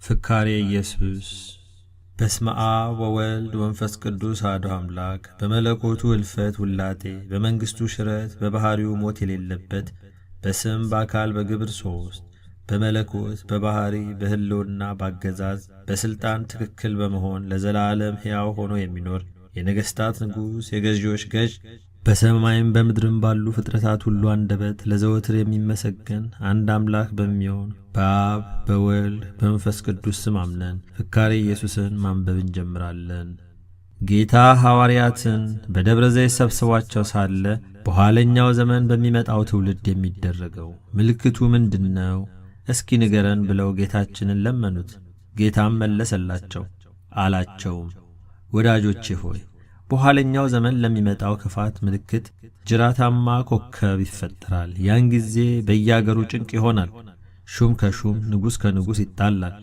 ፍካሬ ኢየሱስ። በስመ አብ ወወልድ ወመንፈስ ቅዱስ አሐዱ አምላክ። በመለኮቱ እልፈት ውላጤ፣ በመንግሥቱ ሽረት፣ በባሕሪው ሞት የሌለበት፣ በስም በአካል በግብር ሦስት፣ በመለኮት በባሕሪ በሕልውና ባገዛዝ በሥልጣን ትክክል በመሆን ለዘላለም ሕያው ሆኖ የሚኖር የነገሥታት ንጉሥ የገዢዎች ገዥ፣ በሰማይም በምድርም ባሉ ፍጥረታት ሁሉ አንደበት ለዘወትር የሚመሰገን አንድ አምላክ በሚሆን በአብ በወልድ በመንፈስ ቅዱስ ስም አምነን ፍካሬ ኢየሱስን ማንበብ እንጀምራለን። ጌታ ሐዋርያትን በደብረ ዘይት ሰብስቧቸው ሳለ በኋለኛው ዘመን በሚመጣው ትውልድ የሚደረገው ምልክቱ ምንድነው? እስኪ ንገረን ብለው ጌታችንን ለመኑት። ጌታም መለሰላቸው አላቸውም፣ ወዳጆቼ ሆይ በኋለኛው ዘመን ለሚመጣው ክፋት ምልክት ጅራታማ ኮከብ ይፈጠራል። ያን ጊዜ በየአገሩ ጭንቅ ይሆናል። ሹም ከሹም ንጉሥ ከንጉሥ ይጣላል።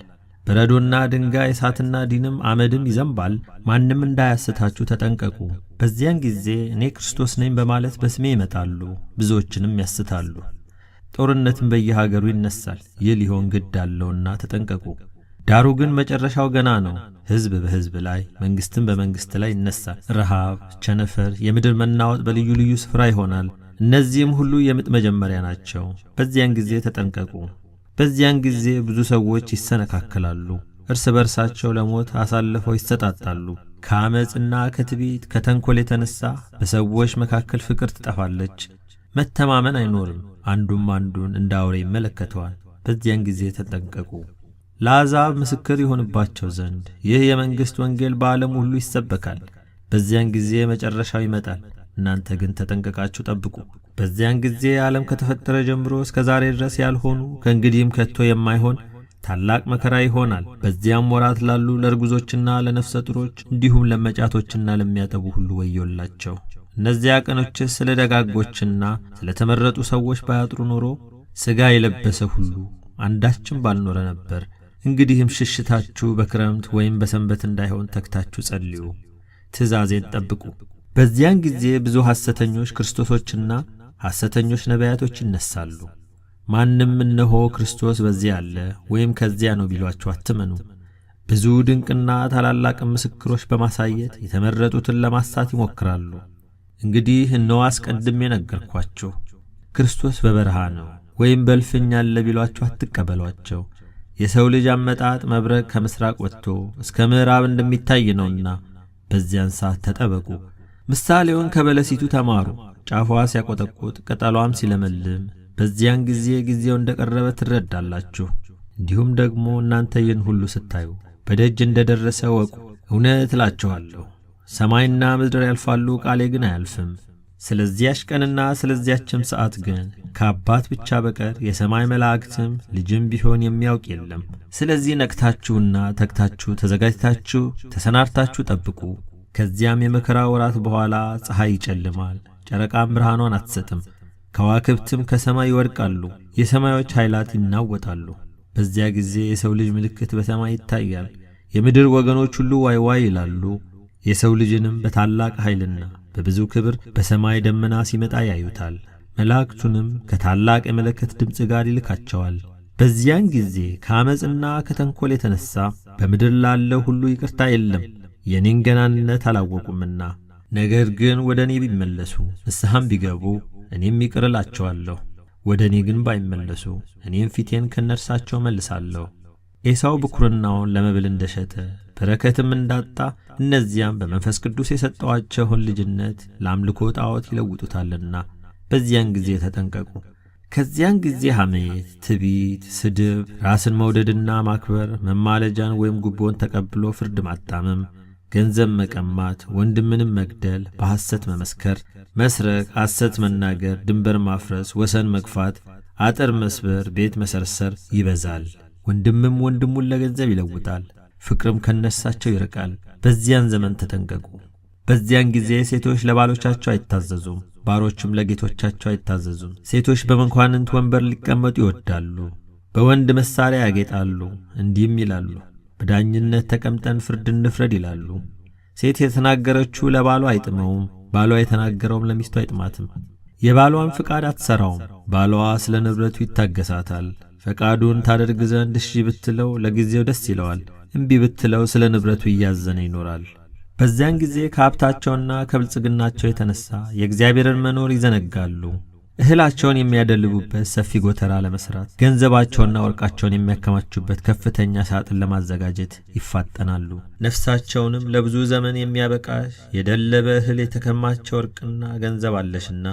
በረዶና ድንጋይ እሳትና ዲንም አመድም ይዘንባል። ማንም እንዳያስታችሁ ተጠንቀቁ። በዚያን ጊዜ እኔ ክርስቶስ ነኝ በማለት በስሜ ይመጣሉ፣ ብዙዎችንም ያስታሉ። ጦርነትም በየሀገሩ ይነሳል። ይህ ሊሆን ግድ አለውና ተጠንቀቁ። ዳሩ ግን መጨረሻው ገና ነው። ሕዝብ በሕዝብ ላይ መንግሥትም በመንግሥት ላይ ይነሳል። ረሃብ፣ ቸነፈር፣ የምድር መናወጥ በልዩ ልዩ ስፍራ ይሆናል። እነዚህም ሁሉ የምጥ መጀመሪያ ናቸው። በዚያን ጊዜ ተጠንቀቁ። በዚያን ጊዜ ብዙ ሰዎች ይሰነካከላሉ፣ እርስ በርሳቸው ለሞት አሳልፈው ይሰጣጣሉ። ከአመፅና ከትዕቢት ከተንኰል የተነሣ በሰዎች መካከል ፍቅር ትጠፋለች። መተማመን አይኖርም። አንዱም አንዱን እንደ አውሬ ይመለከተዋል። በዚያን ጊዜ ተጠንቀቁ። ለአሕዛብ ምስክር ይሆንባቸው ዘንድ ይህ የመንግሥት ወንጌል በዓለም ሁሉ ይሰበካል። በዚያን ጊዜ መጨረሻው ይመጣል። እናንተ ግን ተጠንቀቃችሁ ጠብቁ። በዚያን ጊዜ ዓለም ከተፈጠረ ጀምሮ እስከ ዛሬ ድረስ ያልሆኑ ከእንግዲህም ከቶ የማይሆን ታላቅ መከራ ይሆናል። በዚያም ወራት ላሉ ለርጉዞችና ለነፍሰ ጡሮች እንዲሁም ለመጫቶችና ለሚያጠቡ ሁሉ ወዮላቸው። እነዚያ ቀኖችስ ስለ ደጋጎችና ስለ ተመረጡ ሰዎች ባያጥሩ ኖሮ ሥጋ የለበሰ ሁሉ አንዳችም ባልኖረ ነበር። እንግዲህም ሽሽታችሁ በክረምት ወይም በሰንበት እንዳይሆን ተግታችሁ ጸልዩ፣ ትእዛዜን ጠብቁ። በዚያን ጊዜ ብዙ ሐሰተኞች ክርስቶሶችና ሐሰተኞች ነቢያቶች ይነሳሉ። ማንም እነሆ ክርስቶስ በዚያ አለ ወይም ከዚያ ነው ቢሏችሁ አትመኑ። ብዙ ድንቅና ታላላቅ ምስክሮች በማሳየት የተመረጡትን ለማሳት ይሞክራሉ። እንግዲህ እነሆ አስቀድሜ ነገርኳችሁ። ክርስቶስ በበረሃ ነው ወይም በእልፍኝ አለ ቢሏችሁ አትቀበሏቸው። የሰው ልጅ አመጣጥ መብረቅ ከምሥራቅ ወጥቶ እስከ ምዕራብ እንደሚታይ ነውና በዚያን ሰዓት ተጠበቁ። ምሳሌውን ከበለሲቱ ተማሩ። ጫፏ ሲያቆጠቁጥ ቅጠሏም ሲለመልም በዚያን ጊዜ ጊዜው እንደቀረበ ትረዳላችሁ። እንዲሁም ደግሞ እናንተ ይህን ሁሉ ስታዩ በደጅ እንደደረሰ ወቁ። እውነት እላችኋለሁ ሰማይና ምድር ያልፋሉ፣ ቃሌ ግን አያልፍም። ስለዚያች ቀንና ስለዚያችም ሰዓት ግን ከአባት ብቻ በቀር የሰማይ መላእክትም ልጅም ቢሆን የሚያውቅ የለም። ስለዚህ ነቅታችሁና ተግታችሁ ተዘጋጅታችሁ ተሰናድታችሁ ጠብቁ። ከዚያም የመከራ ወራት በኋላ ፀሐይ ይጨልማል፣ ጨረቃም ብርሃኗን አትሰጥም፣ ከዋክብትም ከሰማይ ይወድቃሉ፣ የሰማዮች ኃይላት ይናወጣሉ። በዚያ ጊዜ የሰው ልጅ ምልክት በሰማይ ይታያል። የምድር ወገኖች ሁሉ ዋይ ዋይ ይላሉ። የሰው ልጅንም በታላቅ ኃይልና በብዙ ክብር በሰማይ ደመና ሲመጣ ያዩታል። መላእክቱንም ከታላቅ የመለከት ድምፅ ጋር ይልካቸዋል። በዚያን ጊዜ ከአመፅና ከተንኰል የተነሣ በምድር ላለው ሁሉ ይቅርታ የለም፣ የእኔን ገናንነት አላወቁምና። ነገር ግን ወደ እኔ ቢመለሱ ንስሐም ቢገቡ እኔም ይቅር እላቸዋለሁ። ወደ እኔ ግን ባይመለሱ እኔም ፊቴን ከነርሳቸው መልሳለሁ። ኤሳው ብኩርናውን ለመብል እንደሸጠ በረከትም እንዳጣ እነዚያም በመንፈስ ቅዱስ የሰጠዋቸውን ልጅነት ለአምልኮ ጣዖት ይለውጡታልና በዚያን ጊዜ ተጠንቀቁ። ከዚያን ጊዜ ሐሜት፣ ትዕቢት፣ ስድብ፣ ራስን መውደድና ማክበር፣ መማለጃን ወይም ጉቦን ተቀብሎ ፍርድ ማጣመም፣ ገንዘብ መቀማት፣ ወንድምንም መግደል፣ በሐሰት መመስከር፣ መስረቅ፣ ሐሰት መናገር፣ ድንበር ማፍረስ፣ ወሰን መግፋት፣ አጥር መስበር፣ ቤት መሰርሰር ይበዛል። ወንድምም ወንድሙን ለገንዘብ ይለውጣል፣ ፍቅርም ከነሳቸው ይርቃል። በዚያን ዘመን ተጠንቀቁ። በዚያን ጊዜ ሴቶች ለባሎቻቸው አይታዘዙም፣ ባሮችም ለጌቶቻቸው አይታዘዙም። ሴቶች በመኳንንት ወንበር ሊቀመጡ ይወዳሉ፣ በወንድ መሳሪያ ያጌጣሉ፣ እንዲህም ይላሉ፣ በዳኝነት ተቀምጠን ፍርድ እንፍረድ ይላሉ። ሴት የተናገረችው ለባሏ አይጥመውም፣ ባሏ የተናገረውም ለሚስቱ አይጥማትም። የባሏን ፍቃድ አትሠራውም፣ ባሏ ስለ ንብረቱ ይታገሳታል። ፈቃዱን ታደርግ ዘንድ እሺ ብትለው ለጊዜው ደስ ይለዋል፣ እምቢ ብትለው ስለ ንብረቱ እያዘነ ይኖራል። በዚያን ጊዜ ከሀብታቸውና ከብልጽግናቸው የተነሳ የእግዚአብሔርን መኖር ይዘነጋሉ። እህላቸውን የሚያደልቡበት ሰፊ ጎተራ ለመስራት፣ ገንዘባቸውና ወርቃቸውን የሚያከማቹበት ከፍተኛ ሳጥን ለማዘጋጀት ይፋጠናሉ። ነፍሳቸውንም ለብዙ ዘመን የሚያበቃሽ የደለበ እህል የተከማቸ ወርቅና ገንዘብ አለሽና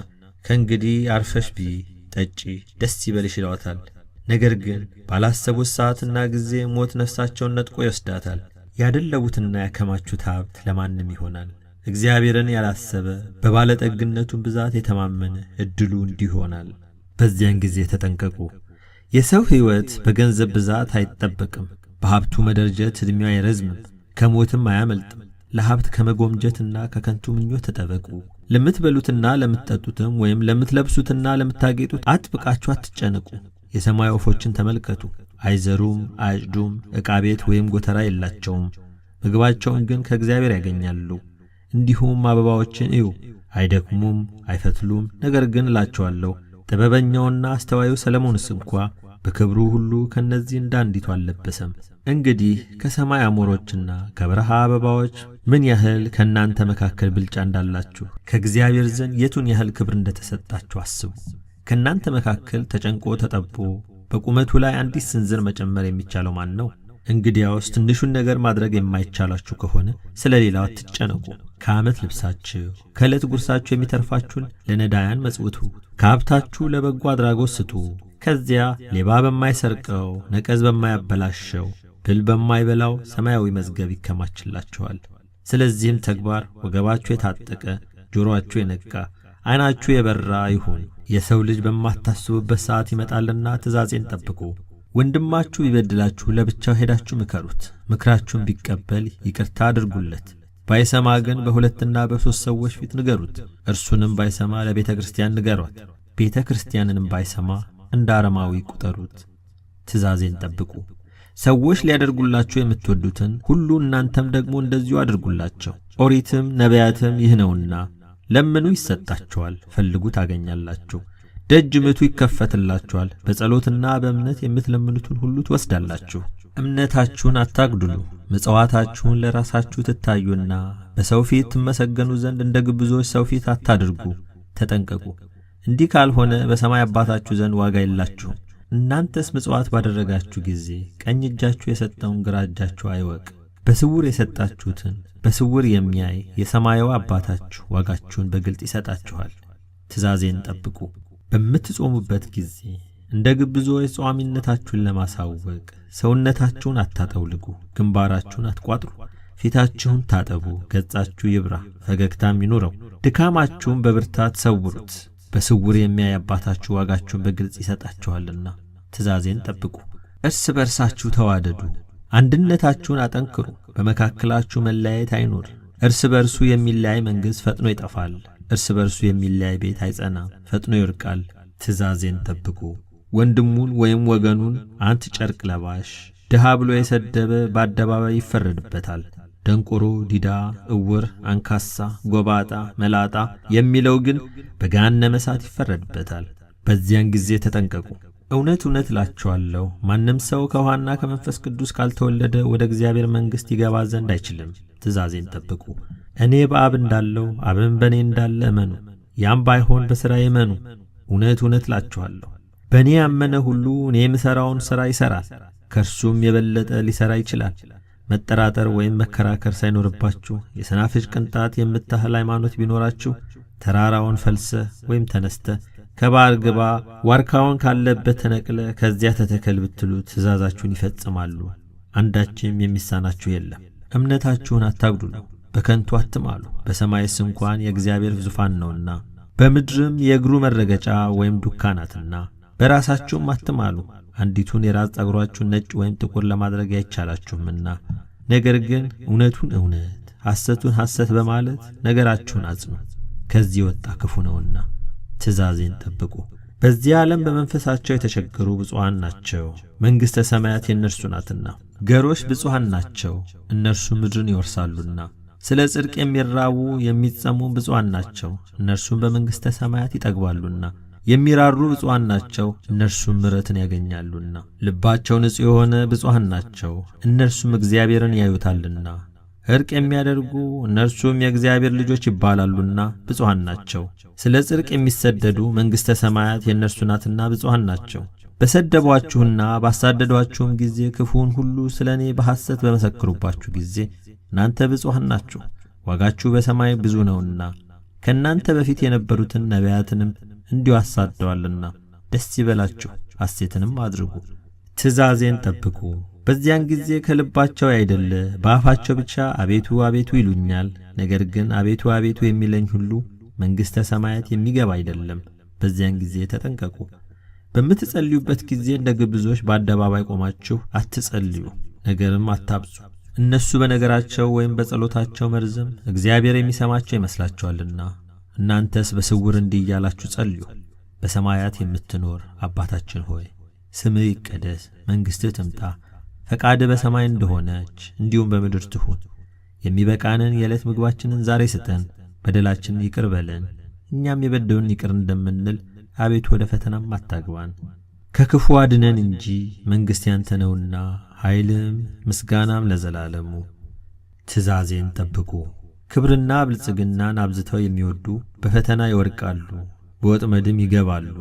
ከእንግዲህ አርፈሽ ብዪ፣ ጠጪ፣ ደስ ይበልሽ ይለዋታል። ነገር ግን ባላሰቡት ሰዓትና ጊዜ ሞት ነፍሳቸውን ነጥቆ ይወስዳታል። ያደለቡትና ያከማቹት ሀብት ለማንም ይሆናል። እግዚአብሔርን ያላሰበ በባለጠግነቱም ብዛት የተማመነ ዕድሉ እንዲህ ይሆናል። በዚያን ጊዜ ተጠንቀቁ። የሰው ሕይወት በገንዘብ ብዛት አይጠበቅም። በሀብቱ መደርጀት ዕድሜው አይረዝምም፣ ከሞትም አያመልጥም። ለሀብት ከመጎምጀትና ከከንቱ ምኞት ተጠበቁ። ለምትበሉትና ለምትጠጡትም ወይም ለምትለብሱትና ለምታጌጡት አጥብቃችሁ አትጨነቁ። የሰማይ ወፎችን ተመልከቱ፣ አይዘሩም፣ አያጭዱም፣ ዕቃ ቤት ወይም ጎተራ የላቸውም፣ ምግባቸውን ግን ከእግዚአብሔር ያገኛሉ። እንዲሁም አበባዎችን እዩ፣ አይደክሙም፣ አይፈትሉም። ነገር ግን እላችኋለሁ ጥበበኛውና አስተዋዩ ሰለሞንስ እንኳ በክብሩ ሁሉ ከእነዚህ እንደ አንዲቱ አልለበሰም። እንግዲህ ከሰማይ አሞሮችና ከበረሃ አበባዎች ምን ያህል ከእናንተ መካከል ብልጫ እንዳላችሁ ከእግዚአብሔር ዘንድ የቱን ያህል ክብር እንደተሰጣችሁ አስቡ። ከእናንተ መካከል ተጨንቆ ተጠቦ በቁመቱ ላይ አንዲት ስንዝር መጨመር የሚቻለው ማን ነው? እንግዲያውስ ትንሹን ነገር ማድረግ የማይቻላችሁ ከሆነ ስለ ሌላው አትጨነቁ። ከዓመት ልብሳችሁ ከዕለት ጉርሳችሁ የሚተርፋችሁን ለነዳያን መጽውቱ፣ ከሀብታችሁ ለበጎ አድራጎት ስጡ። ከዚያ ሌባ በማይሰርቀው ነቀዝ በማያበላሸው ብል በማይበላው ሰማያዊ መዝገብ ይከማችላችኋል። ስለዚህም ተግባር ወገባችሁ የታጠቀ ጆሮአችሁ የነቃ ዓይናችሁ የበራ ይሁን። የሰው ልጅ በማታስቡበት ሰዓት ይመጣልና ትእዛዜን ጠብቁ። ወንድማችሁ ቢበድላችሁ ለብቻው ሄዳችሁ ምከሩት። ምክራችሁን ቢቀበል ይቅርታ አድርጉለት። ባይሰማ ግን በሁለትና በሦስት ሰዎች ፊት ንገሩት። እርሱንም ባይሰማ ለቤተ ክርስቲያን ንገሯት። ቤተ ክርስቲያንንም ባይሰማ እንደ አረማዊ ቁጠሩት። ትእዛዜን ጠብቁ። ሰዎች ሊያደርጉላችሁ የምትወዱትን ሁሉ እናንተም ደግሞ እንደዚሁ አድርጉላቸው። ኦሪትም ነቢያትም ይህ ነውና፣ ለምኑ ይሰጣችኋል፣ ፈልጉ ታገኛላችሁ፣ ደጅ ምቱ ይከፈትላችኋል። በጸሎትና በእምነት የምትለምኑትን ሁሉ ትወስዳላችሁ። እምነታችሁን አታግድሉ። ምጽዋታችሁን ለራሳችሁ ትታዩና በሰው ፊት ትመሰገኑ ዘንድ እንደ ግብዞች ሰው ፊት አታድርጉ። ተጠንቀቁ። እንዲህ ካልሆነ በሰማይ አባታችሁ ዘንድ ዋጋ የላችሁም። እናንተስ ምጽዋት ባደረጋችሁ ጊዜ ቀኝ እጃችሁ የሰጠውን ግራ እጃችሁ አይወቅ። በስውር የሰጣችሁትን በስውር የሚያይ የሰማያዊ አባታችሁ ዋጋችሁን በግልጥ ይሰጣችኋል። ትእዛዜን ጠብቁ። በምትጾሙበት ጊዜ እንደ ግብዞች ጿሚነታችሁን ለማሳወቅ ሰውነታችሁን አታጠውልጉ፣ ግንባራችሁን አትቋጥሩ። ፊታችሁን ታጠቡ፣ ገጻችሁ ይብራ፣ ፈገግታም ይኑረው። ድካማችሁን በብርታት ሰውሩት። በስውር የሚያይ አባታችሁ ዋጋችሁን በግልጽ ይሰጣችኋልና። ትእዛዜን ጠብቁ። እርስ በርሳችሁ ተዋደዱ፣ አንድነታችሁን አጠንክሩ። በመካከላችሁ መለያየት አይኑር። እርስ በርሱ የሚለያይ መንግሥት ፈጥኖ ይጠፋል። እርስ በርሱ የሚለያይ ቤት አይጸናም፣ ፈጥኖ ይወድቃል። ትእዛዜን ጠብቁ። ወንድሙን ወይም ወገኑን አንተ ጨርቅ ለባሽ ድሃ ብሎ የሰደበ በአደባባይ ይፈረድበታል። ደንቆሮ፣ ዲዳ፣ እውር፣ አንካሳ፣ ጎባጣ፣ መላጣ የሚለው ግን በገሃነመ እሳት ይፈረድበታል። በዚያን ጊዜ ተጠንቀቁ። እውነት እውነት እላችኋለሁ ማንም ሰው ከውኃና ከመንፈስ ቅዱስ ካልተወለደ ወደ እግዚአብሔር መንግሥት ይገባ ዘንድ አይችልም። ትእዛዜን ጠብቁ። እኔ በአብ እንዳለው አብም በእኔ እንዳለ እመኑ። ያም ባይሆን በሥራ እመኑ። እውነት እውነት እላችኋለሁ በእኔ ያመነ ሁሉ እኔ የምሠራውን ሥራ ይሠራል፣ ከእርሱም የበለጠ ሊሠራ ይችላል። መጠራጠር ወይም መከራከር ሳይኖርባችሁ የሰናፍጭ ቅንጣት የምታህል ሃይማኖት ቢኖራችሁ ተራራውን ፈልሰህ ወይም ተነስተህ ከባሕር ግባ፣ ዋርካውን ካለበት ተነቅለ ከዚያ ተተከል ብትሉት ትእዛዛችሁን ይፈጽማሉ። አንዳችም የሚሳናችሁ የለም። እምነታችሁን አታግዱሉ፣ በከንቱ አትማሉ። በሰማይስ እንኳን የእግዚአብሔር ዙፋን ነውና በምድርም የእግሩ መረገጫ ወይም ዱካ ናትና። በራሳችሁም አትማሉ፣ አንዲቱን የራስ ጠጉራችሁን ነጭ ወይም ጥቁር ለማድረግ አይቻላችሁምና። ነገር ግን እውነቱን እውነት ሐሰቱን ሐሰት በማለት ነገራችሁን አጽኑ፣ ከዚህ የወጣ ክፉ ነውና። ትእዛዜን ጠብቁ። በዚህ ዓለም በመንፈሳቸው የተቸገሩ ብፁዓን ናቸው፣ መንግሥተ ሰማያት የእነርሱ ናትና። ገሮች ብፁዓን ናቸው፣ እነርሱ ምድርን ይወርሳሉና። ስለ ጽድቅ የሚራቡ የሚጸሙ ብፁዓን ናቸው፣ እነርሱም በመንግሥተ ሰማያት ይጠግባሉና። የሚራሩ ብፁዓን ናቸው፣ እነርሱም ምሕረትን ያገኛሉና። ልባቸው ንጹሕ የሆነ ብፁዓን ናቸው፣ እነርሱም እግዚአብሔርን ያዩታልና። እርቅ የሚያደርጉ እነርሱም የእግዚአብሔር ልጆች ይባላሉና ብፁዓን ናቸው። ስለ ጽድቅ የሚሰደዱ መንግሥተ ሰማያት የእነርሱ ናትና ብፁዓን ናቸው። በሰደቧችሁና ባሳደዷችሁም ጊዜ ክፉውን ሁሉ ስለ እኔ በሐሰት በመሰክሩባችሁ ጊዜ እናንተ ብፁዓን ናችሁ፣ ዋጋችሁ በሰማይ ብዙ ነውና። ከእናንተ በፊት የነበሩትን ነቢያትንም እንዲሁ አሳደዋልና። ደስ ይበላችሁ፣ ሐሴትንም አድርጉ፣ ትእዛዜን ጠብቁ። በዚያን ጊዜ ከልባቸው ያይደለ በአፋቸው ብቻ አቤቱ አቤቱ ይሉኛል። ነገር ግን አቤቱ አቤቱ የሚለኝ ሁሉ መንግሥተ ሰማያት የሚገባ አይደለም። በዚያን ጊዜ ተጠንቀቁ። በምትጸልዩበት ጊዜ እንደ ግብዞች በአደባባይ ቆማችሁ አትጸልዩ፣ ነገርም አታብዙ። እነሱ በነገራቸው ወይም በጸሎታቸው መርዘም እግዚአብሔር የሚሰማቸው ይመስላችኋልና። እናንተስ በስውር እንዲህ እያላችሁ ጸልዩ። በሰማያት የምትኖር አባታችን ሆይ ስምህ ይቀደስ፣ መንግሥትህ ትምጣ፣ ፈቃድህ በሰማይ እንደሆነች እንዲሁም በምድር ትሁን። የሚበቃንን የዕለት ምግባችንን ዛሬ ስጠን፣ በደላችንን ይቅር በለን እኛም የበደሉንን ይቅር እንደምንል፣ አቤቱ ወደ ፈተናም አታግባን ከክፉ አድነን እንጂ መንግሥት ያንተ ነውና ኃይልም ምስጋናም ለዘላለሙ። ትእዛዜን ጠብቁ። ክብርና ብልጽግናን አብዝተው የሚወዱ በፈተና ይወድቃሉ፣ በወጥመድም ይገባሉ።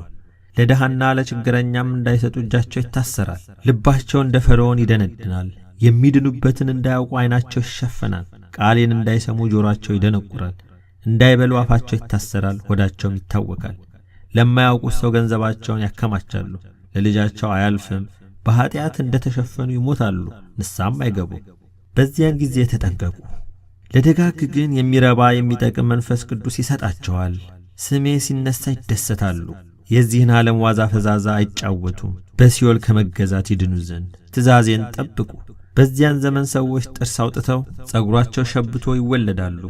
ለድሃና ለችግረኛም እንዳይሰጡ እጃቸው ይታሰራል። ልባቸው እንደ ፈርዖን ይደነድናል። የሚድኑበትን እንዳያውቁ ዓይናቸው ይሸፈናል። ቃሌን እንዳይሰሙ ጆሮአቸው ይደነቁራል። እንዳይበሉ አፋቸው ይታሰራል፣ ሆዳቸውም ይታወካል። ለማያውቁት ሰው ገንዘባቸውን ያከማቻሉ፣ ለልጃቸው አያልፍም። በኀጢአት እንደ ተሸፈኑ ይሞታሉ፣ ንስሐም አይገቡም። በዚያን ጊዜ ተጠንቀቁ። ለደጋግ ግን የሚረባ የሚጠቅም መንፈስ ቅዱስ ይሰጣቸዋል። ስሜ ሲነሣ ይደሰታሉ። የዚህን ዓለም ዋዛ ፈዛዛ አይጫወቱም፣ በሲኦል ከመገዛት ይድኑ ዘንድ ትእዛዜን ጠብቁ። በዚያን ዘመን ሰዎች ጥርስ አውጥተው ጸጉራቸው ሸብቶ ይወለዳሉ፣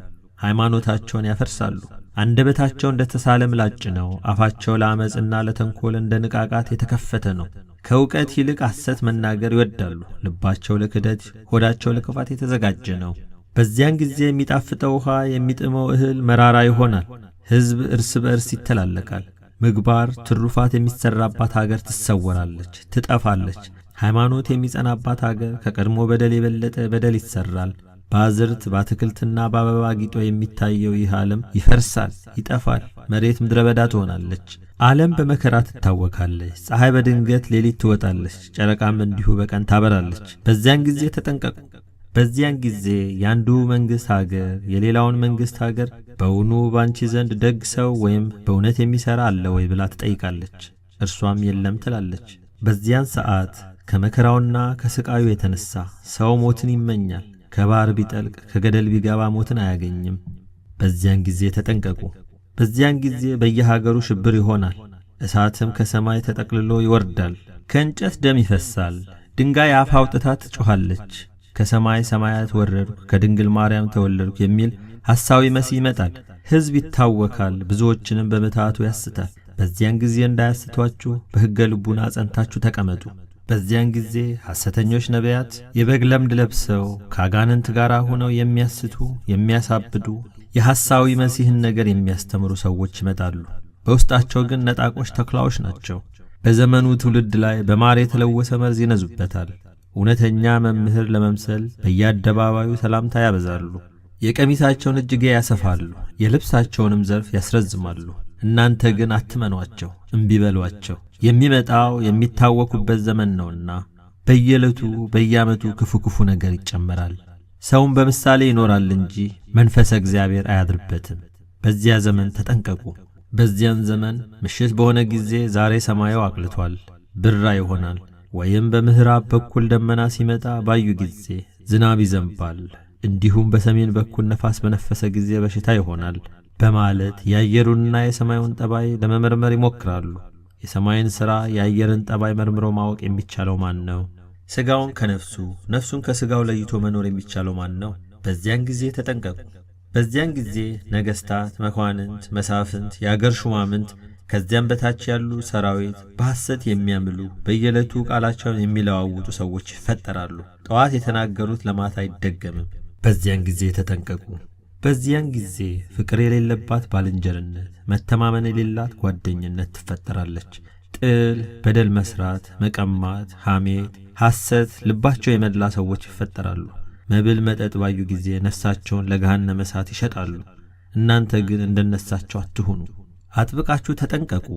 ሃይማኖታቸውን ያፈርሳሉ። አንደበታቸው እንደ ተሳለ ምላጭ ነው፣ አፋቸው ለዓመፅና ለተንኰል እንደ ንቃቃት የተከፈተ ነው። ከእውቀት ይልቅ ሐሰት መናገር ይወዳሉ፣ ልባቸው ለክደት ሆዳቸው ለክፋት የተዘጋጀ ነው። በዚያን ጊዜ የሚጣፍጠው ውኃ የሚጥመው እህል መራራ ይሆናል። ሕዝብ እርስ በእርስ ይተላለቃል። ምግባር ትሩፋት የሚሠራባት አገር ትሰወራለች፣ ትጠፋለች። ሃይማኖት የሚጸናባት አገር ከቀድሞ በደል የበለጠ በደል ይሠራል። በአዝርት በአትክልትና በአበባ ጊጦ የሚታየው ይህ ዓለም ይፈርሳል፣ ይጠፋል። መሬት ምድረ በዳ ትሆናለች። ዓለም በመከራ ትታወካለች። ፀሐይ በድንገት ሌሊት ትወጣለች፣ ጨረቃም እንዲሁ በቀን ታበራለች። በዚያን ጊዜ ተጠንቀቁ። በዚያን ጊዜ ያንዱ መንግሥት አገር የሌላውን መንግሥት አገር በውኑ ባንቺ ዘንድ ደግ ሰው ወይም በእውነት የሚሠራ አለ ወይ ብላ ትጠይቃለች። እርሷም የለም ትላለች። በዚያን ሰዓት ከመከራውና ከስቃዩ የተነሣ ሰው ሞትን ይመኛል። ከባሕር ቢጠልቅ ከገደል ቢገባ ሞትን አያገኝም። በዚያን ጊዜ ተጠንቀቁ። በዚያን ጊዜ በየሀገሩ ሽብር ይሆናል፣ እሳትም ከሰማይ ተጠቅልሎ ይወርዳል። ከእንጨት ደም ይፈሳል፣ ድንጋይ አፍ አውጥታ ትጮኻለች። ከሰማይ ሰማያት ወረድኩ ከድንግል ማርያም ተወለድኩ የሚል ሐሳዊ መሲህ ይመጣል። ሕዝብ ይታወካል፣ ብዙዎችንም በምትሃቱ ያስታል። በዚያን ጊዜ እንዳያስቷችሁ በሕገ ልቡና ጸንታችሁ ተቀመጡ። በዚያን ጊዜ ሐሰተኞች ነቢያት የበግ ለምድ ለብሰው ከአጋንንት ጋር ሆነው የሚያስቱ የሚያሳብዱ የሐሳዊ መሲህን ነገር የሚያስተምሩ ሰዎች ይመጣሉ። በውስጣቸው ግን ነጣቆች ተኩላዎች ናቸው። በዘመኑ ትውልድ ላይ በማር የተለወሰ መርዝ ይነዙበታል። እውነተኛ መምህር ለመምሰል በየአደባባዩ ሰላምታ ያበዛሉ። የቀሚሳቸውን እጅጌ ያሰፋሉ፣ የልብሳቸውንም ዘርፍ ያስረዝማሉ። እናንተ ግን አትመኗቸው፣ እምቢ በሏቸው። የሚመጣው የሚታወኩበት ዘመን ነውና በየዕለቱ በየዓመቱ ክፉ ክፉ ነገር ይጨመራል። ሰውም በምሳሌ ይኖራል እንጂ መንፈሰ እግዚአብሔር አያድርበትም። በዚያ ዘመን ተጠንቀቁ። በዚያን ዘመን ምሽት በሆነ ጊዜ ዛሬ ሰማዩ አቅልቷል፣ ብራ ይሆናል። ወይም በምዕራብ በኩል ደመና ሲመጣ ባዩ ጊዜ ዝናብ ይዘንባል። እንዲሁም በሰሜን በኩል ነፋስ በነፈሰ ጊዜ በሽታ ይሆናል በማለት የአየሩንና የሰማዩን ጠባይ ለመመርመር ይሞክራሉ። የሰማይን ሥራ የአየርን ጠባይ መርምሮ ማወቅ የሚቻለው ማን ነው? ሥጋውን ከነፍሱ ነፍሱን ከሥጋው ለይቶ መኖር የሚቻለው ማን ነው? በዚያን ጊዜ ተጠንቀቁ። በዚያን ጊዜ ነገሥታት፣ መኳንንት፣ መሳፍንት፣ የአገር ሹማምንት ከዚያም በታች ያሉ ሰራዊት በሐሰት የሚያምሉ በየዕለቱ ቃላቸውን የሚለዋውጡ ሰዎች ይፈጠራሉ። ጠዋት የተናገሩት ለማታ አይደገምም። በዚያን ጊዜ ተጠንቀቁ። በዚያን ጊዜ ፍቅር የሌለባት ባልንጀርነት፣ መተማመን የሌላት ጓደኝነት ትፈጠራለች። ጥል፣ በደል መስራት፣ መቀማት፣ ሐሜት፣ ሐሰት ልባቸው የመላ ሰዎች ይፈጠራሉ። መብል መጠጥ ባዩ ጊዜ ነፍሳቸውን ለገሃነመ እሳት ይሸጣሉ። እናንተ ግን እንደነሳቸው አትሁኑ፣ አጥብቃችሁ ተጠንቀቁ።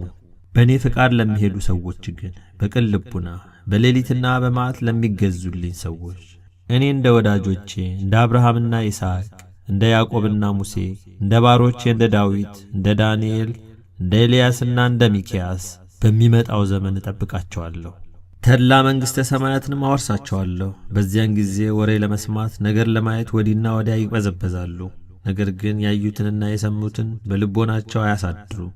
በእኔ ፍቃድ ለሚሄዱ ሰዎች ግን በቅን ልቡና በሌሊትና በመዓት ለሚገዙልኝ ሰዎች እኔ እንደ ወዳጆቼ እንደ አብርሃምና ይስሐቅ እንደ ያዕቆብና ሙሴ እንደ ባሮቼ እንደ ዳዊት እንደ ዳንኤል እንደ ኤልያስና እንደ ሚክያስ በሚመጣው ዘመን እጠብቃቸዋለሁ። ተድላ መንግሥተ ሰማያትንም አወርሳቸዋለሁ። በዚያን ጊዜ ወሬ ለመስማት ነገር ለማየት ወዲና ወዲያ ይቅበዘበዛሉ። ነገር ግን ያዩትንና የሰሙትን በልቦናቸው አያሳድሩም።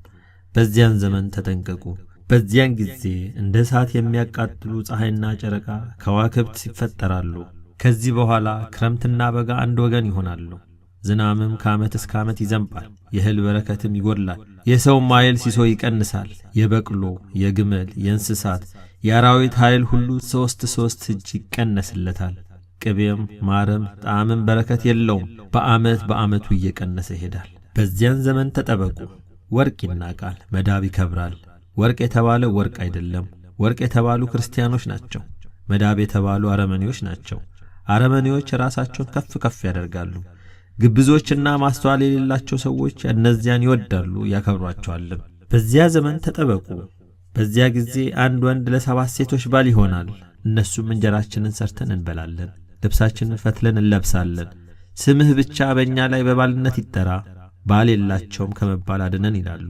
በዚያን ዘመን ተጠንቀቁ። በዚያን ጊዜ እንደ እሳት የሚያቃጥሉ ፀሐይና ጨረቃ ከዋክብት ይፈጠራሉ። ከዚህ በኋላ ክረምትና በጋ አንድ ወገን ይሆናሉ። ዝናምም ከዓመት እስከ ዓመት ይዘንባል፣ የእህል በረከትም ይጎድላል። የሰውም ኃይል ሲሶ ይቀንሳል። የበቅሎ፣ የግመል፣ የእንስሳት፣ የአራዊት ኃይል ሁሉ ሦስት እጅ ይቀነስለታል። ቅቤም ማርም ጣዕምም በረከት የለውም። በዓመት በዓመቱ እየቀነሰ ይሄዳል። በዚያን ዘመን ተጠበቁ። ወርቅ ይናቃል፣ መዳብ ይከብራል። ወርቅ የተባለ ወርቅ አይደለም። ወርቅ የተባሉ ክርስቲያኖች ናቸው። መዳብ የተባሉ አረመኔዎች ናቸው። አረመኔዎች ራሳቸውን ከፍ ከፍ ያደርጋሉ። ግብዞችና ማስተዋል የሌላቸው ሰዎች እነዚያን ይወዳሉ ያከብሯቸዋልም። በዚያ ዘመን ተጠበቁ። በዚያ ጊዜ አንድ ወንድ ለ7 ሴቶች ባል ይሆናል። እነሱም እንጀራችንን ሰርተን እንበላለን፣ ልብሳችንን ፈትለን እንለብሳለን። ስምህ ብቻ በእኛ ላይ በባልነት ይጠራ፣ ባል የላቸውም ከመባል አድነን ይላሉ።